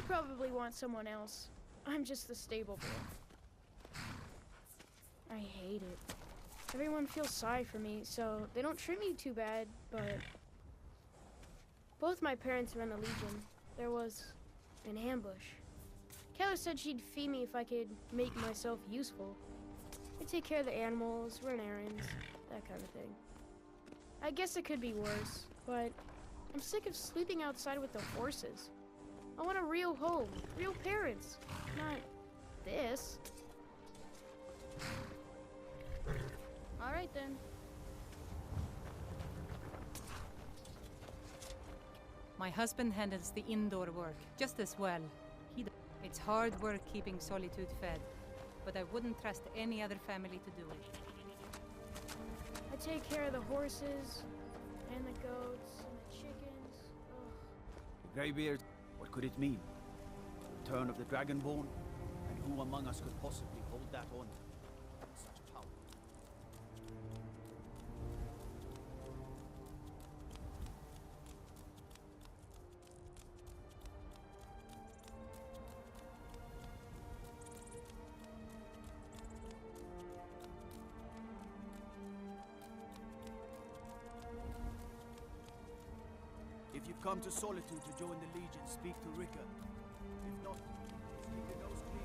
probably want someone else. I'm just the stable boy. I hate it. Everyone feels sorry for me, so they don't treat me too bad, but... Both my parents were in the Legion. There was an ambush. Keller said she'd fee me if I could make myself useful. I take care of the animals, run errands, that kind of thing. I guess it could be worse, but I'm sick of sleeping outside with the horses. I want a real home, real parents, not this. All right then. My husband handles the indoor work just as well. It's hard work keeping Solitude fed, but I wouldn't trust any other family to do it. I take care of the horses, and the goats, and the chickens. Ugh. The Greybeard, what could it mean? The return of the Dragonborn? And who among us could possibly hold that on? Such power. If you've come to Solitude to join the Legion, speak to Rika. If not, keep your nose clean.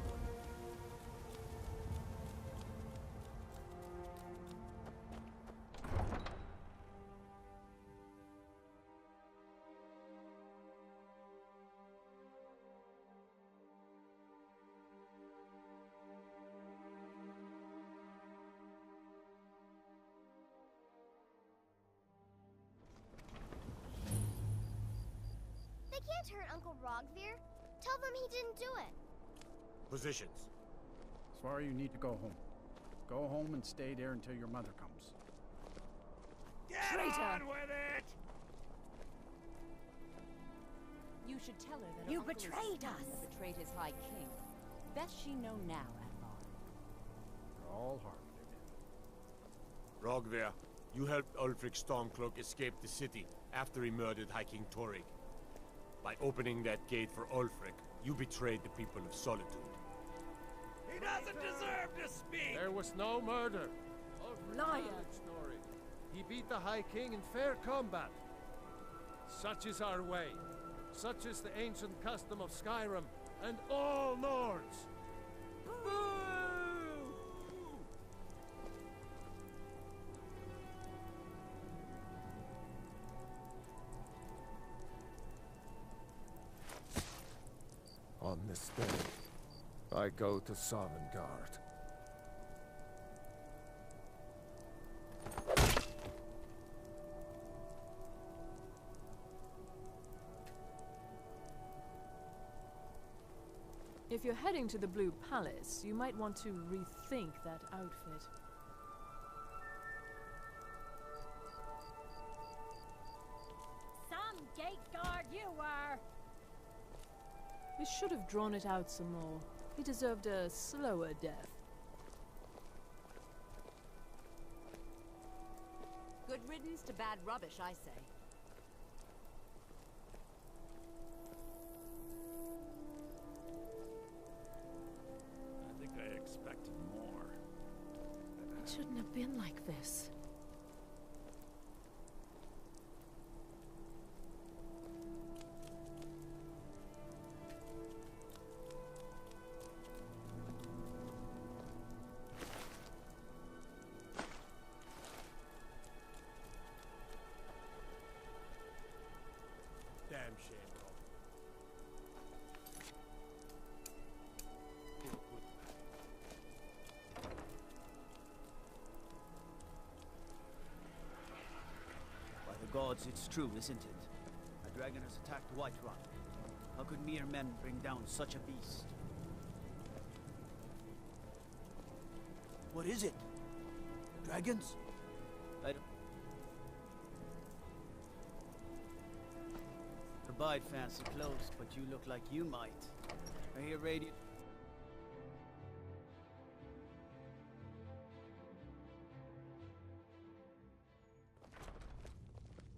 They can't hurt Uncle Rogvir. Tell them he didn't do it. Positions. Svar, you need to go home. Go home and stay there until your mother comes. Get on with it! You should tell her that You her uncle betrayed is us. betrayed his High King. Best she know now, Advar. You're all harmed again. Rogvir, you helped Ulfric Stormcloak escape the city after he murdered High King Torrig. By opening that gate for Ulfric, you betrayed the people of Solitude. He doesn't deserve to speak! There was no murder. Liar! Story. He beat the High King in fair combat. Such is our way. Such is the ancient custom of Skyrim and all Nords. On this day, I go to Sovngarde. If you're heading to the Blue Palace, you might want to rethink that outfit. Some gate guard you were! You should have drawn it out some more. He deserved a slower death. Good riddance to bad rubbish, I say. I think I expected more. It shouldn't have been like this. Damn shame, bro. By the gods, it's true, isn't it? A dragon has attacked Whiterun. How could mere men bring down such a beast? What is it? Dragons? I don't... Provide fancy clothes, but you look like you might. I hear radio...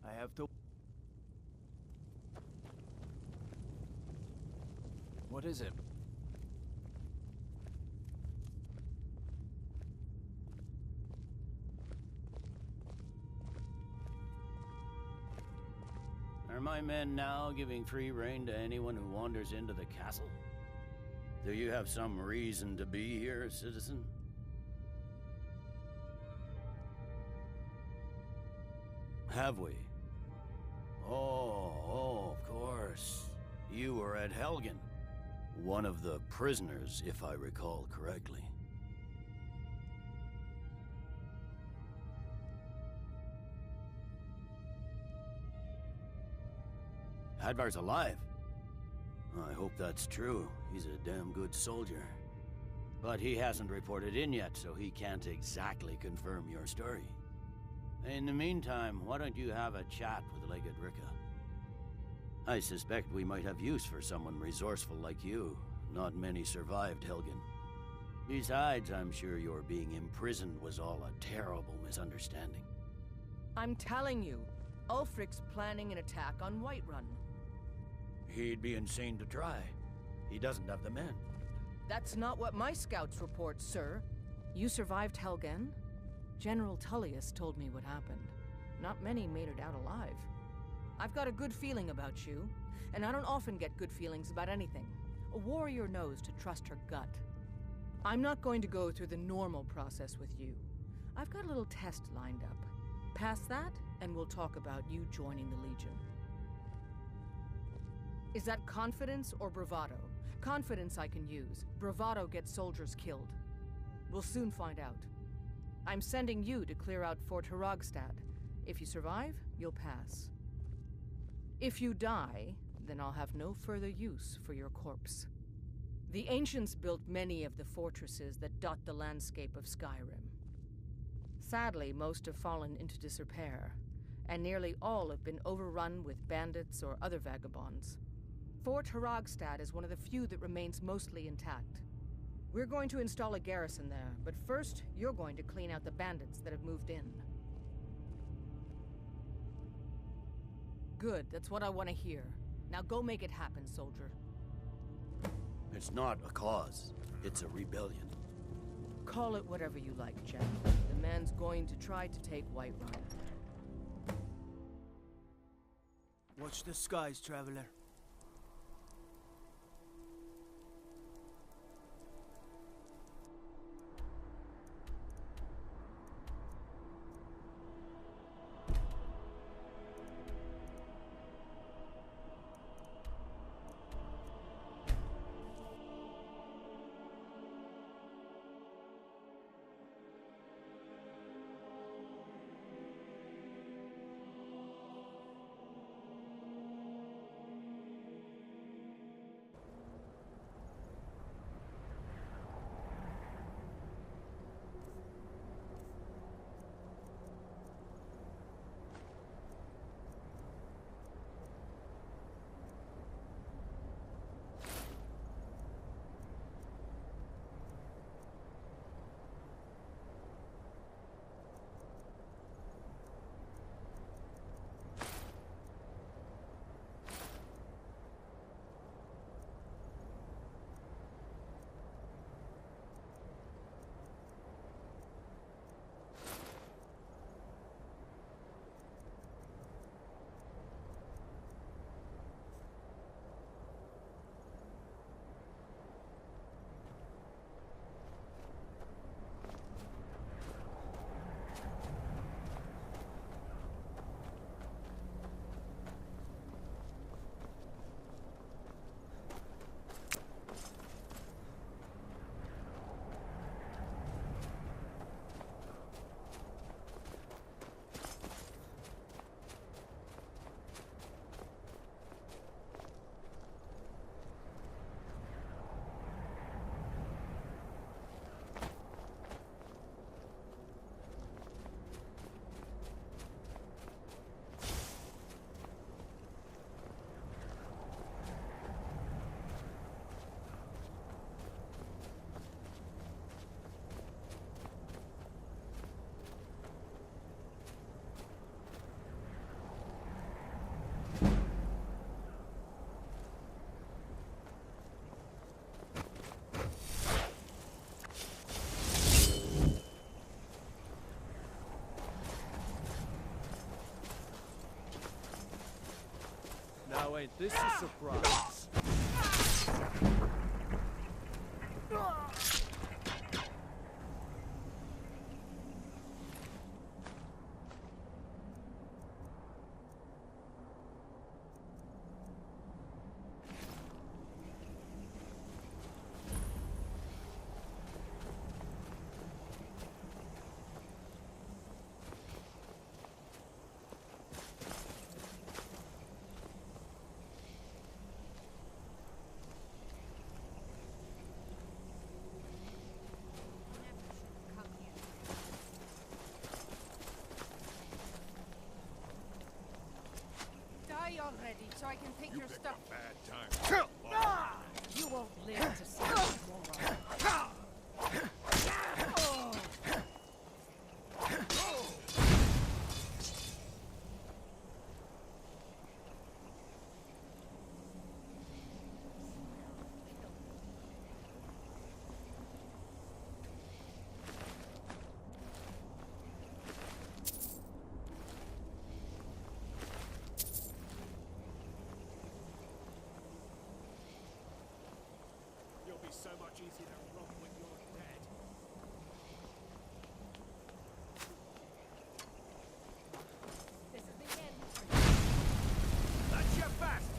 I have to... What is it? Are my men now giving free rein to anyone who wanders into the castle? Do you have some reason to be here, citizen? Have we? Oh, of course. You were at Helgen. One of the prisoners, if I recall correctly. Hadvar's alive. I hope that's true. He's a damn good soldier. But he hasn't reported in yet, so he can't exactly confirm your story. In the meantime, why don't you have a chat with Legate Ricka? I suspect we might have use for someone resourceful like you. Not many survived Helgen. Besides, I'm sure your being imprisoned was all a terrible misunderstanding. I'm telling you, Ulfric's planning an attack on Whiterun. He'd be insane to try. He doesn't have the men. That's not what my scouts report, sir. You survived Helgen? General Tullius told me what happened. Not many made it out alive. I've got a good feeling about you, and I don't often get good feelings about anything. A warrior knows to trust her gut. I'm not going to go through the normal process with you. I've got a little test lined up. Pass that, and we'll talk about you joining the Legion. Is that confidence or bravado? Confidence I can use. Bravado gets soldiers killed. We'll soon find out. I'm sending you to clear out Fort Haragstad. If you survive, you'll pass. If you die, then I'll have no further use for your corpse. The ancients built many of the fortresses that dot the landscape of Skyrim. Sadly, most have fallen into disrepair, and nearly all have been overrun with bandits or other vagabonds. Fort Haragstad is one of the few that remains mostly intact. We're going to install a garrison there, but first, you're going to clean out the bandits that have moved in. Good, that's what I want to hear. Now go make it happen, soldier. It's not a cause. It's a rebellion. Call it whatever you like, Jack. The man's going to try to take Whiterun. Watch the skies, traveler. Now ain't this a surprise? Already, so I can take your stuff. Bad time. You won't live to see tomorrow. You'll be so much easier to rob when you're dead. This is the end. That's your best!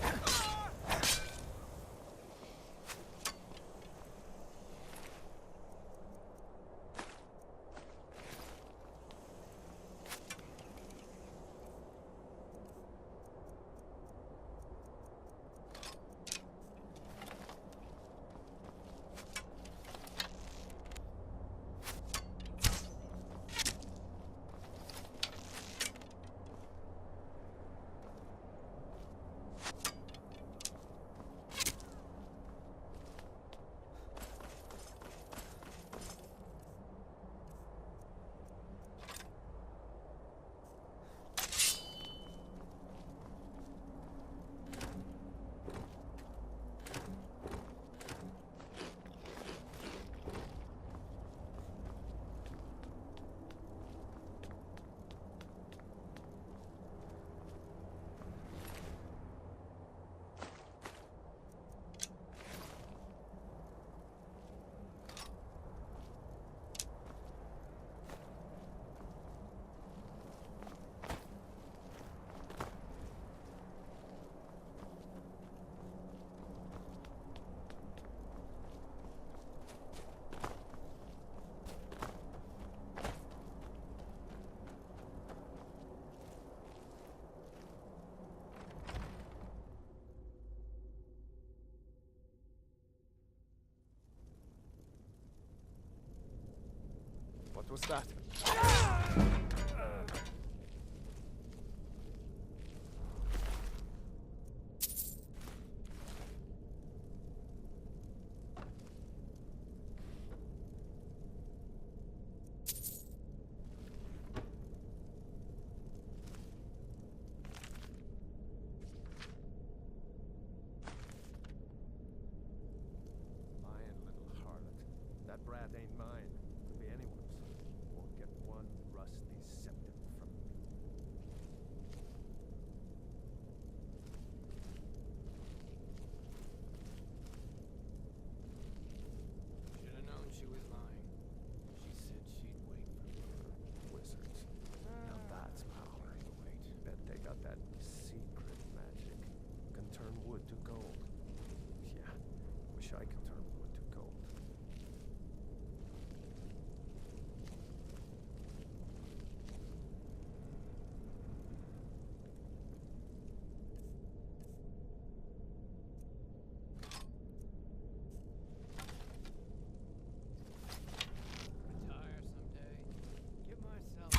What was that? Lying little harlot. That brat ain't mine. Could be anyone's. Won't get one rusty septim from me. Should have known she was lying. She said she'd wait for me. Wizards. Now that's power. Wait. Bet they got that secret magic. Can turn wood to gold. Yeah, wish I could turn wood to gold. Retire someday. Give myself.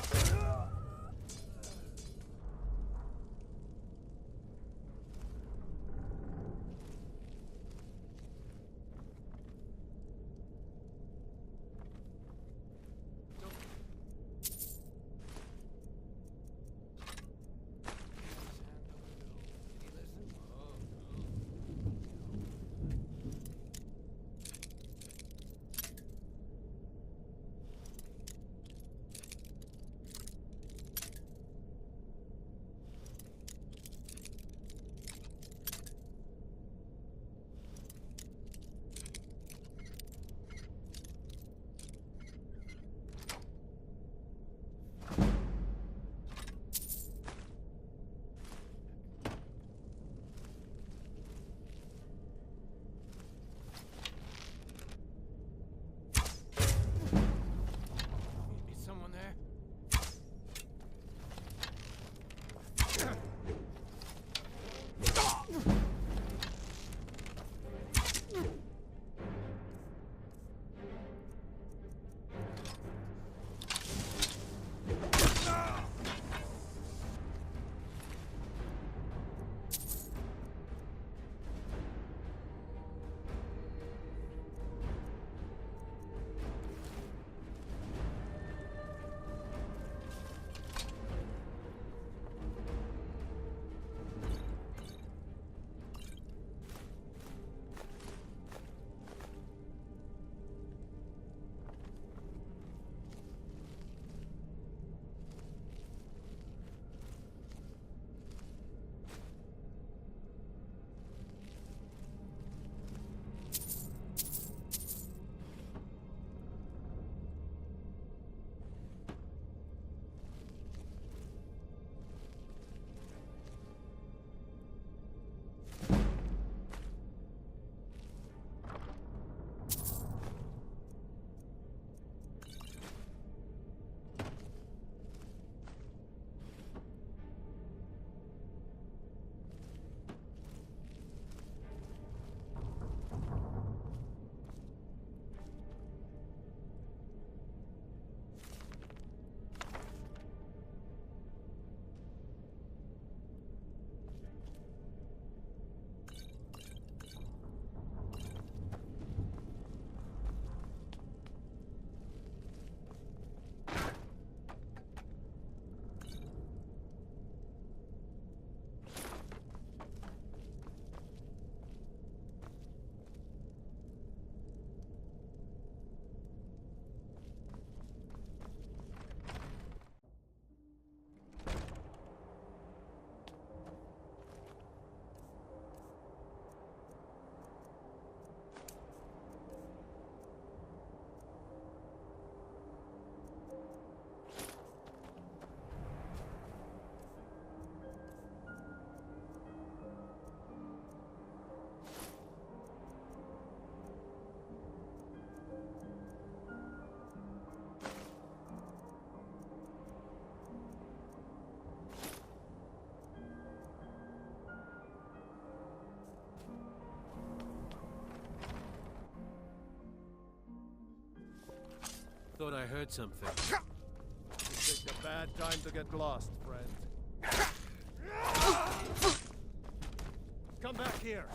thought I heard something. You picked a bad time to get lost, friend. Come back here.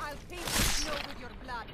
I'll paint the snow with your blood.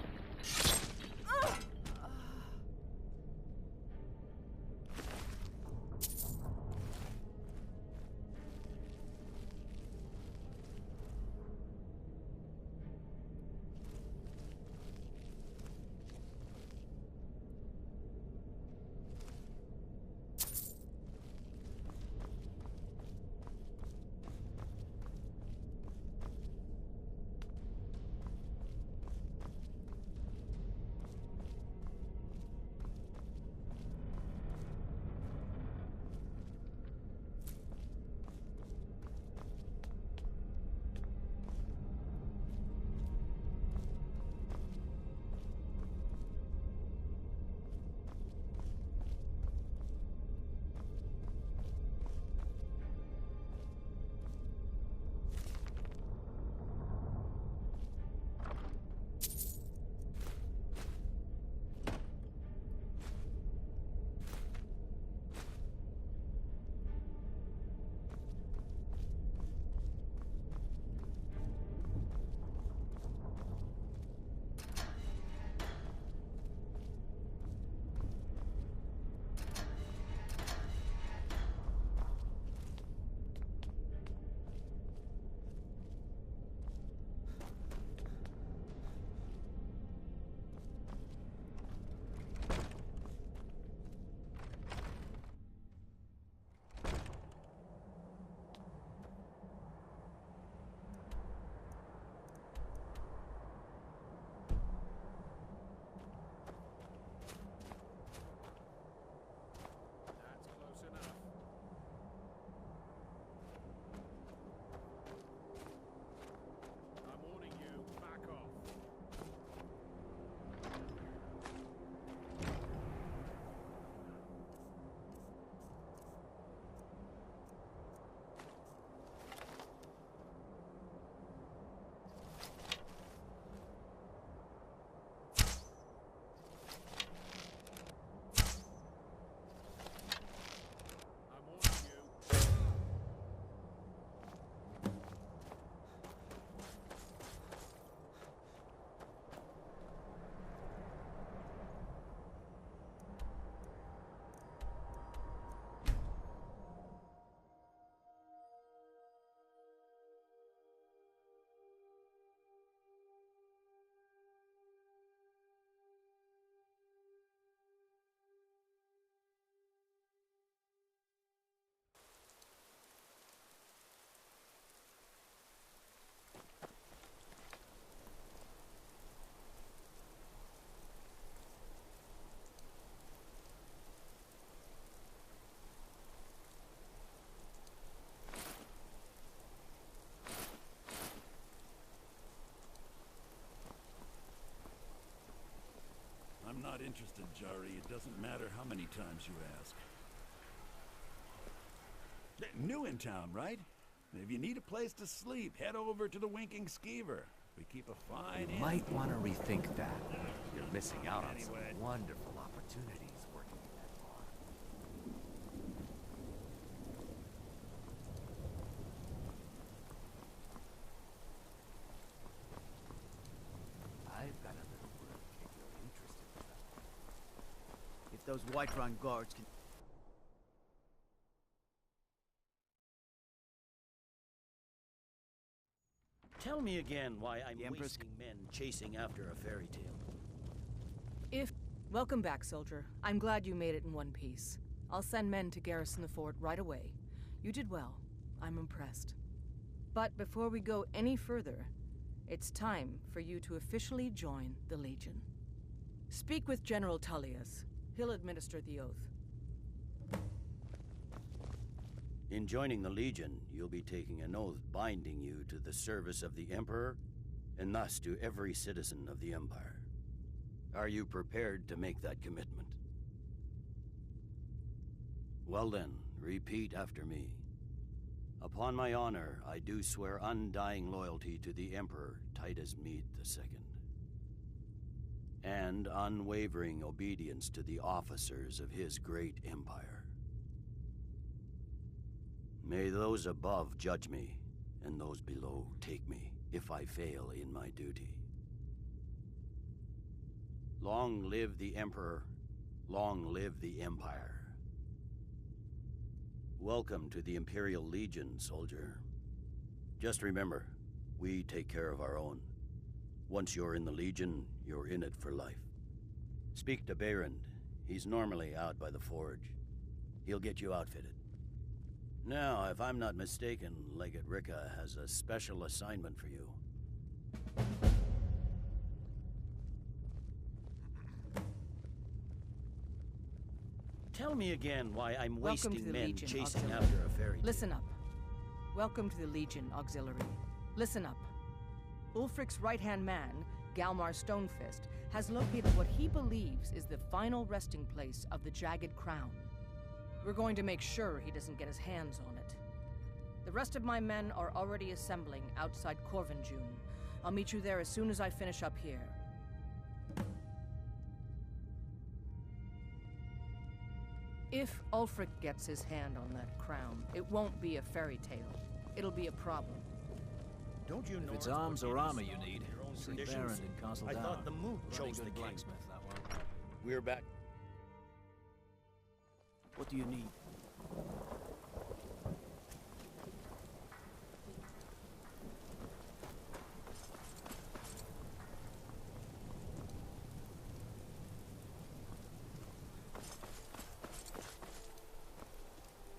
I'm not interested, Jari. It doesn't matter how many times you ask. New in town, right? If you need a place to sleep, head over to the Winking Skeever. We keep a fine You might want to rethink that. You're missing out on some wonderful opportunities working in that bar. I've got a little work if you're interested, fella. If those Whiterun guards can... Tell me again why I'm wasting men chasing after a fairy tale. Welcome back, soldier. I'm glad you made it in one piece. I'll send men to garrison the fort right away. You did well. I'm impressed. But before we go any further, it's time for you to officially join the Legion. Speak with General Tullius. He'll administer the oath. In joining the Legion, you'll be taking an oath binding you to the service of the Emperor and thus to every citizen of the Empire. Are you prepared to make that commitment? Well then, repeat after me. Upon my honor, I do swear undying loyalty to the Emperor Titus Mede II, and unwavering obedience to the officers of his great empire. May those above judge me, and those below take me, if I fail in my duty. Long live the Emperor, long live the Empire. Welcome to the Imperial Legion, soldier. Just remember, we take care of our own. Once you're in the Legion, you're in it for life. Speak to Behrend. He's normally out by the forge. He'll get you outfitted. Now, if I'm not mistaken, Legate Rika has a special assignment for you. Tell me again why I'm wasting men chasing after a fairy tale. Listen up. Welcome to the Legion Auxiliary. Listen up. Ulfric's right-hand man, Galmar Stonefist, has located what he believes is the final resting place of the Jagged Crown. We're going to make sure he doesn't get his hands on it. The rest of my men are already assembling outside Corvinjune. I'll meet you there as soon as I finish up here. If Ulfric gets his hand on that crown, it won't be a fairy tale. It'll be a problem. Don't you know if it's arms or armor you need, see Behrend in Castle I Down. thought the moon chose the king. Blacksmith, that one. We're back. What do you need?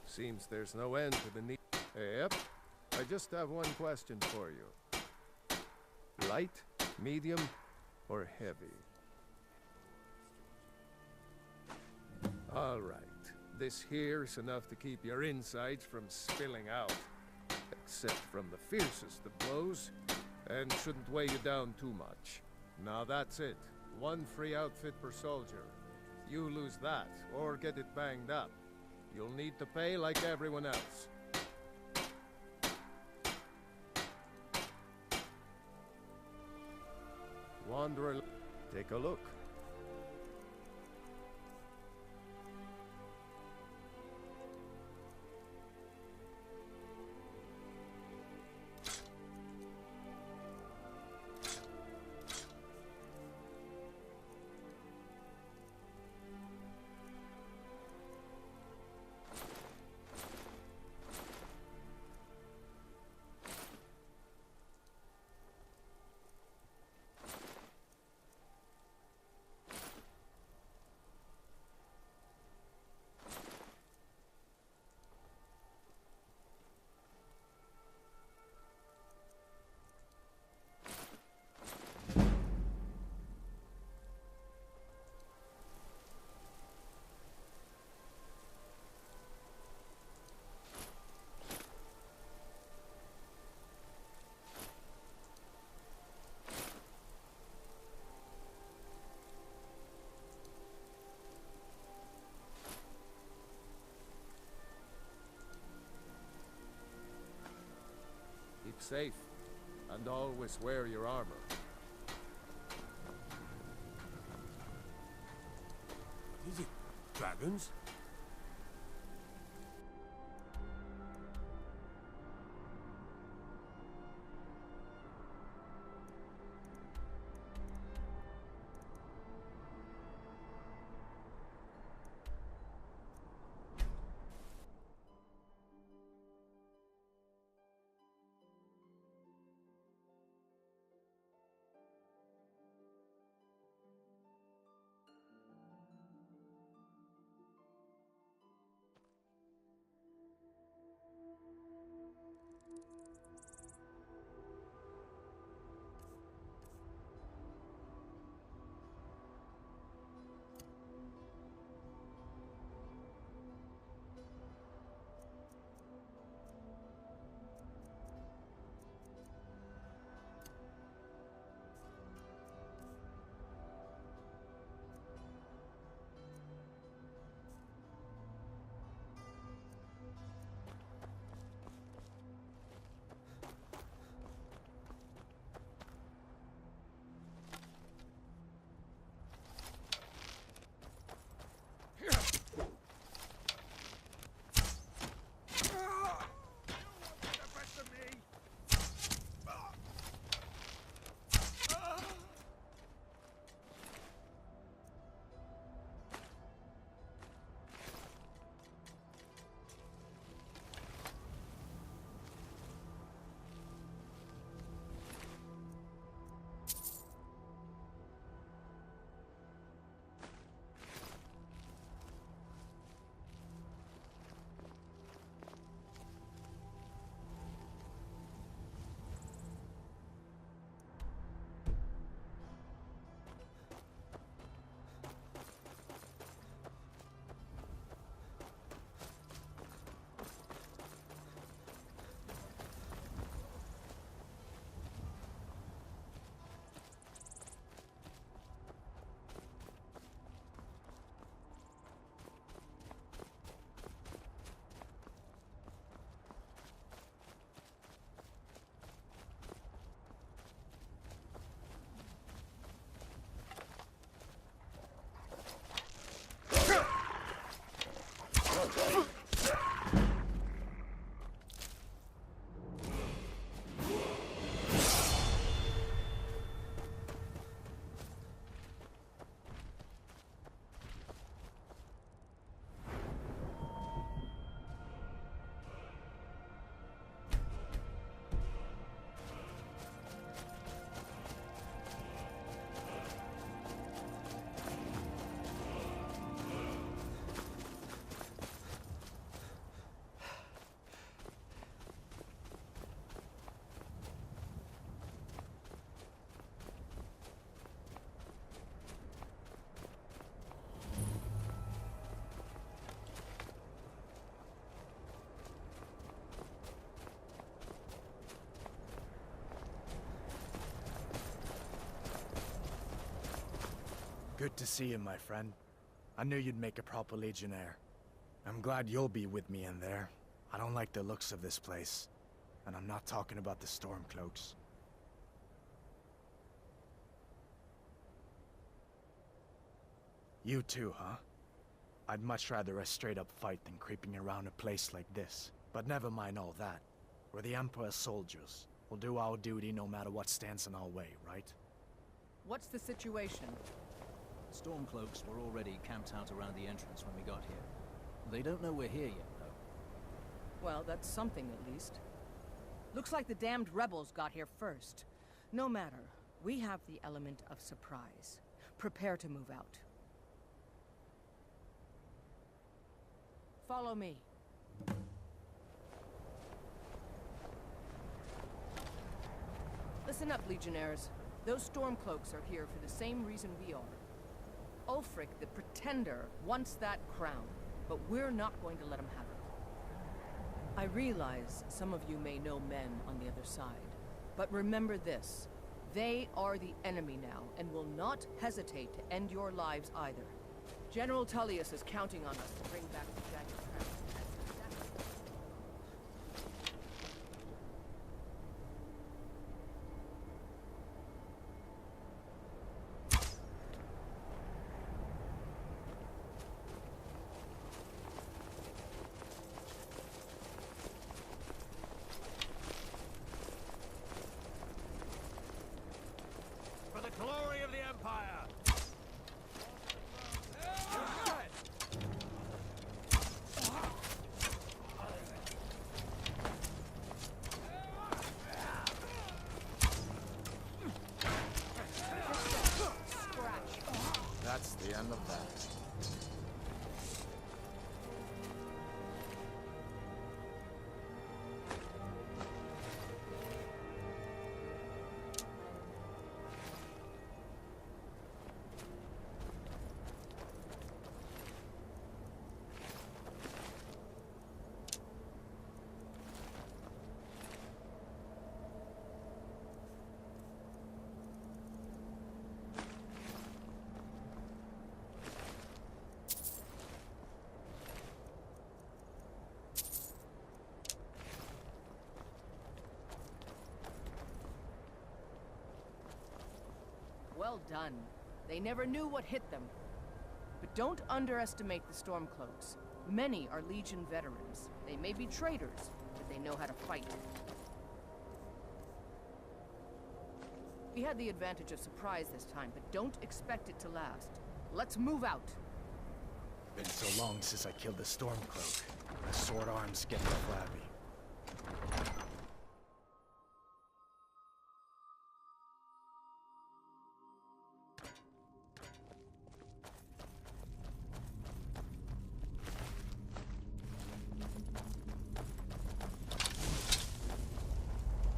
Seems there's no end to the need. Yep. I just have one question for you. Light, medium, or heavy? All right. This here is enough to keep your insides from spilling out. Except from the fiercest of blows, and shouldn't weigh you down too much. Now that's it. One free outfit per soldier. You lose that, or get it banged up, you'll need to pay like everyone else. Wanderer, take a look. Keep safe, and always wear your armor. Is it dragons? Good to see you, my friend. I knew you'd make a proper legionnaire. I'm glad you'll be with me in there. I don't like the looks of this place. And I'm not talking about the Stormcloaks. You too, huh? I'd much rather a straight-up fight than creeping around a place like this. But never mind all that. We're the Emperor's soldiers. We'll do our duty no matter what stands in our way, right? What's the situation? Stormcloaks were already camped out around the entrance when we got here. They don't know we're here yet, though. Well, that's something at least. Looks like the damned rebels got here first. No matter. We have the element of surprise. Prepare to move out. Follow me. Listen up, Legionnaires. Those Stormcloaks are here for the same reason we are. Ulfric, the Pretender, wants that crown, but we're not going to let him have it. I realize some of you may know men on the other side, but remember this. They are the enemy now, and will not hesitate to end your lives either. General Tullius is counting on us to bring back the Jagged Crown. For the glory of the Empire! That's the end of that. Well done. They never knew what hit them. But don't underestimate the Stormcloaks. Many are Legion veterans. They may be traitors, but they know how to fight. We had the advantage of surprise this time, but don't expect it to last. Let's move out. Been so long since I killed the Stormcloak. My sword arm's getting flabby.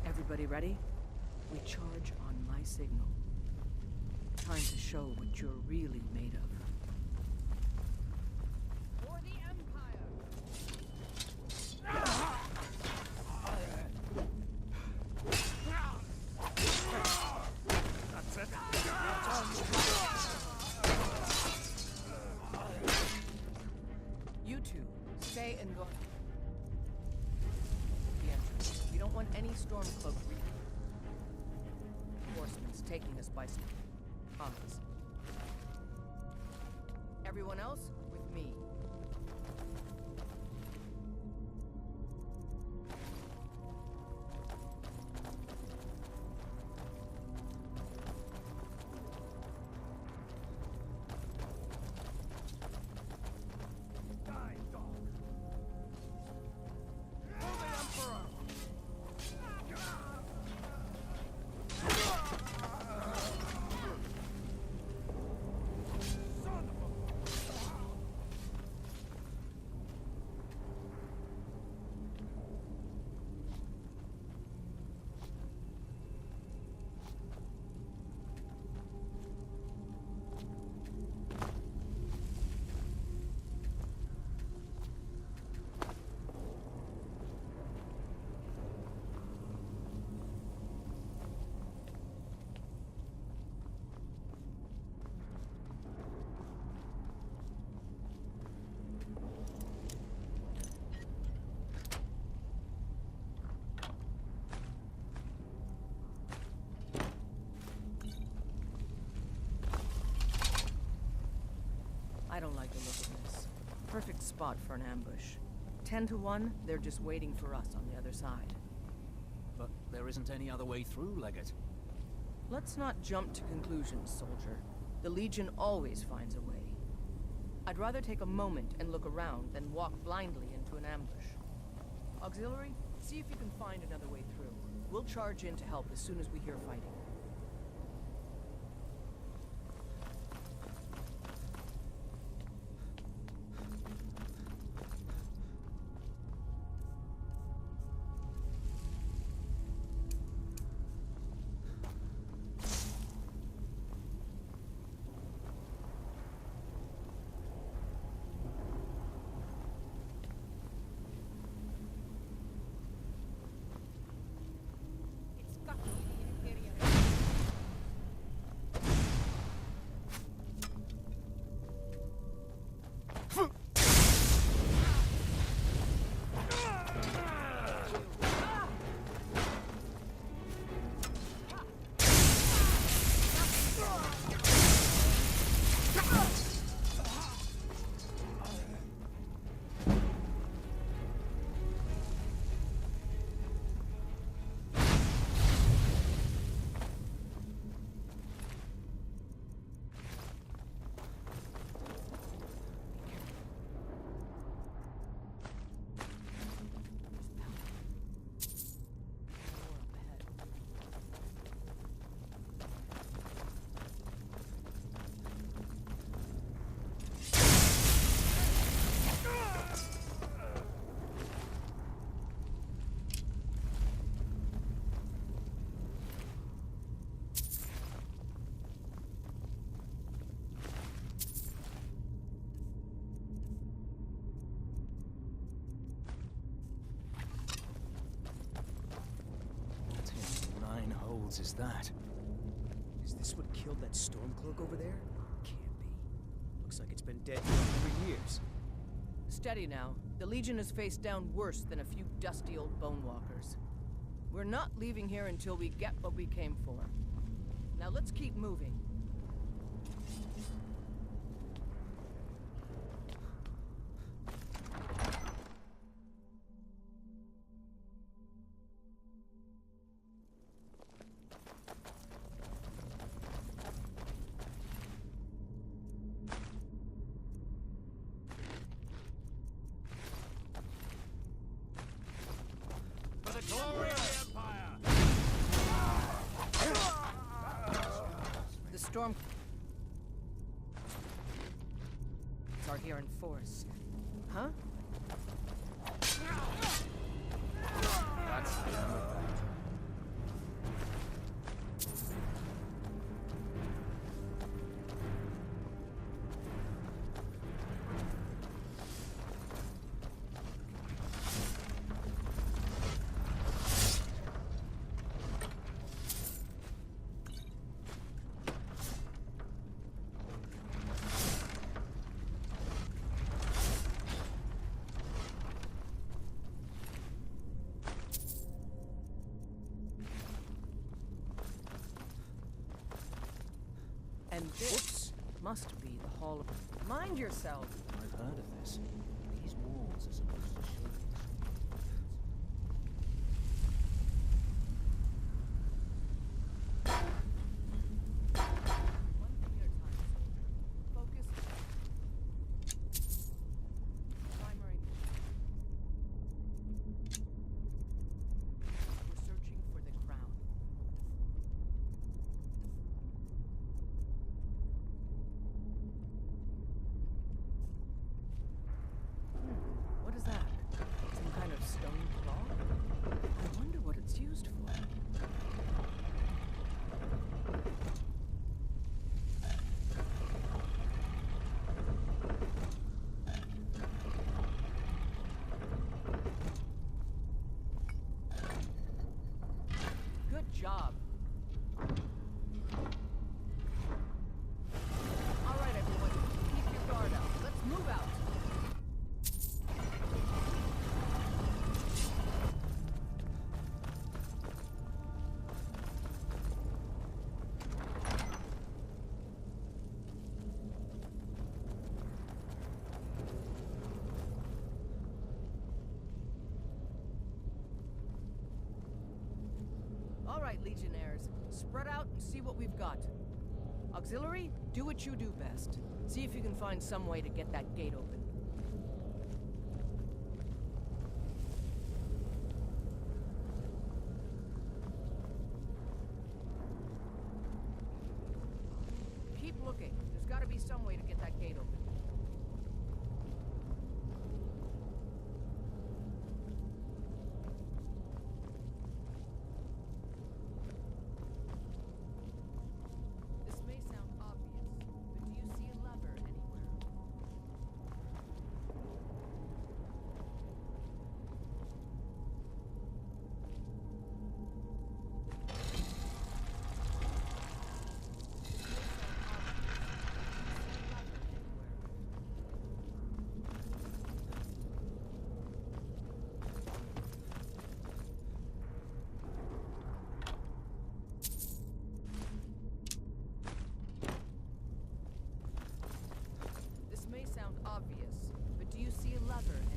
Everybody ready? We charge on my signal. Time to show what you're really made of. For the Empire! That's it. You two, stay and go. The entrance. We don't want any Stormcloak reinforcements taking us by surprise. Everyone else, with me. perfect spot for an ambush. 10 to 1, they're just waiting for us on the other side. But there isn't any other way through, Leggett. Let's not jump to conclusions, soldier. The Legion always finds a way. I'd rather take a moment and look around than walk blindly into an ambush. Auxiliary, see if you can find another way through. We'll charge in to help as soon as we hear fighting. Is that? Is this what killed that Stormcloak over there? Can't be. Looks like it's been dead for 100 years. Steady now. The Legion is faced down worse than a few dusty old bone walkers. We're not leaving here until we get what we came for. Now let's keep moving. Storm are here in force. Huh? That's the end of that. And this must be the Hall of... Mind yourself! I've heard of this. These walls are supposed to show us. One thing at a time, soldier. Focus. Primary mission. We're searching for the crown. right, Legionnaires. Spread out and see what we've got. Auxiliary, do what you do best. See if you can find some way to get that gate open. Keep looking. There's gotta be some way to get that gate open. This may sound obvious, but do you see a lever anywhere? This may sound obvious, but do you see a lever anywhere?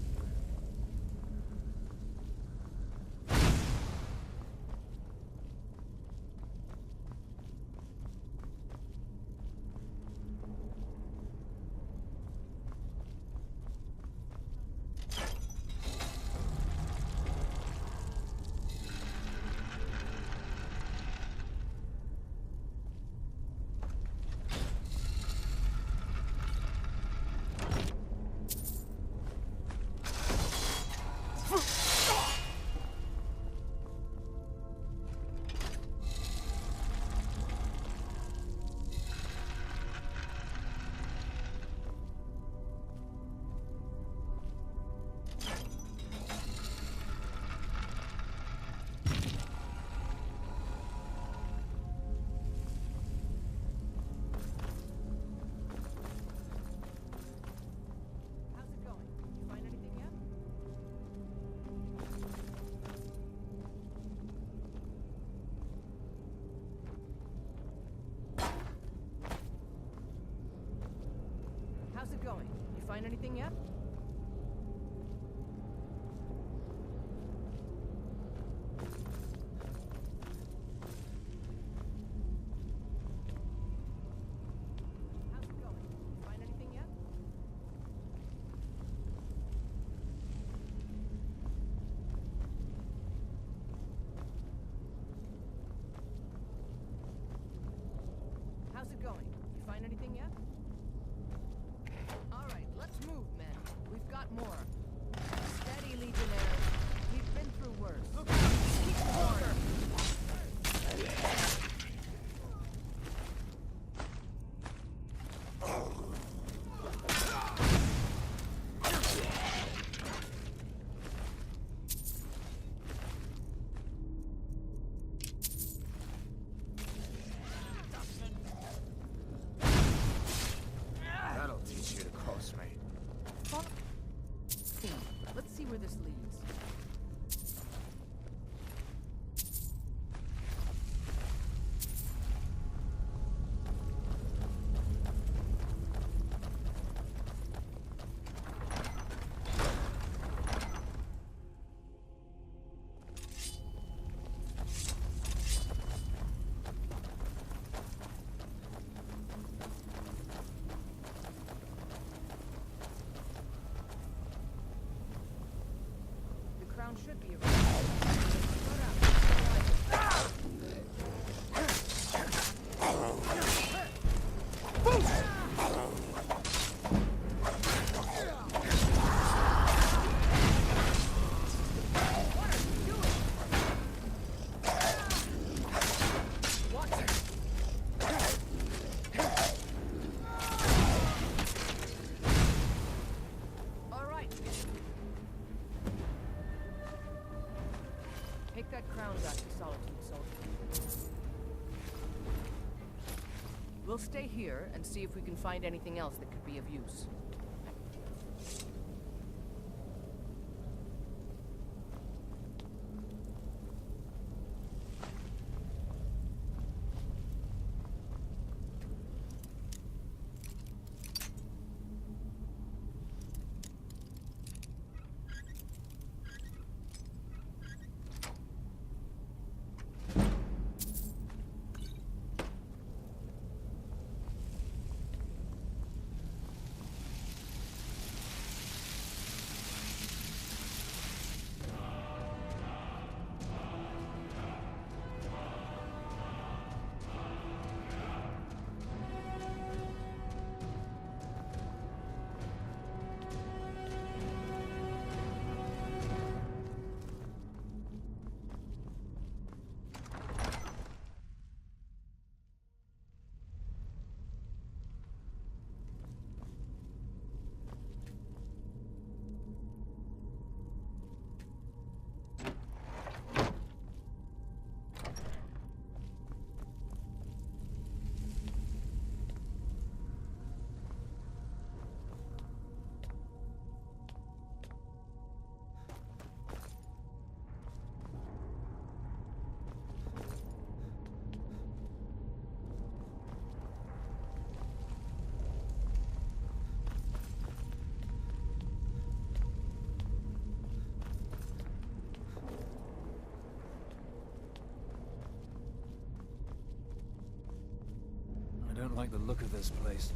How's it going? You find anything yet? How's it going? You find anything yet? How's it going? You find anything yet? How's it going? You find anything yet? All right, let's move, men. We've got more. Steady, Legionnaires. We've been through worse. Keep going. That'll teach you to cross me. Let's see where this leads. The crown should be around. All right. Take that crown back to Solitude, soldier. We'll stay here and see if we can find anything else that could be of use. don't like the look of this place.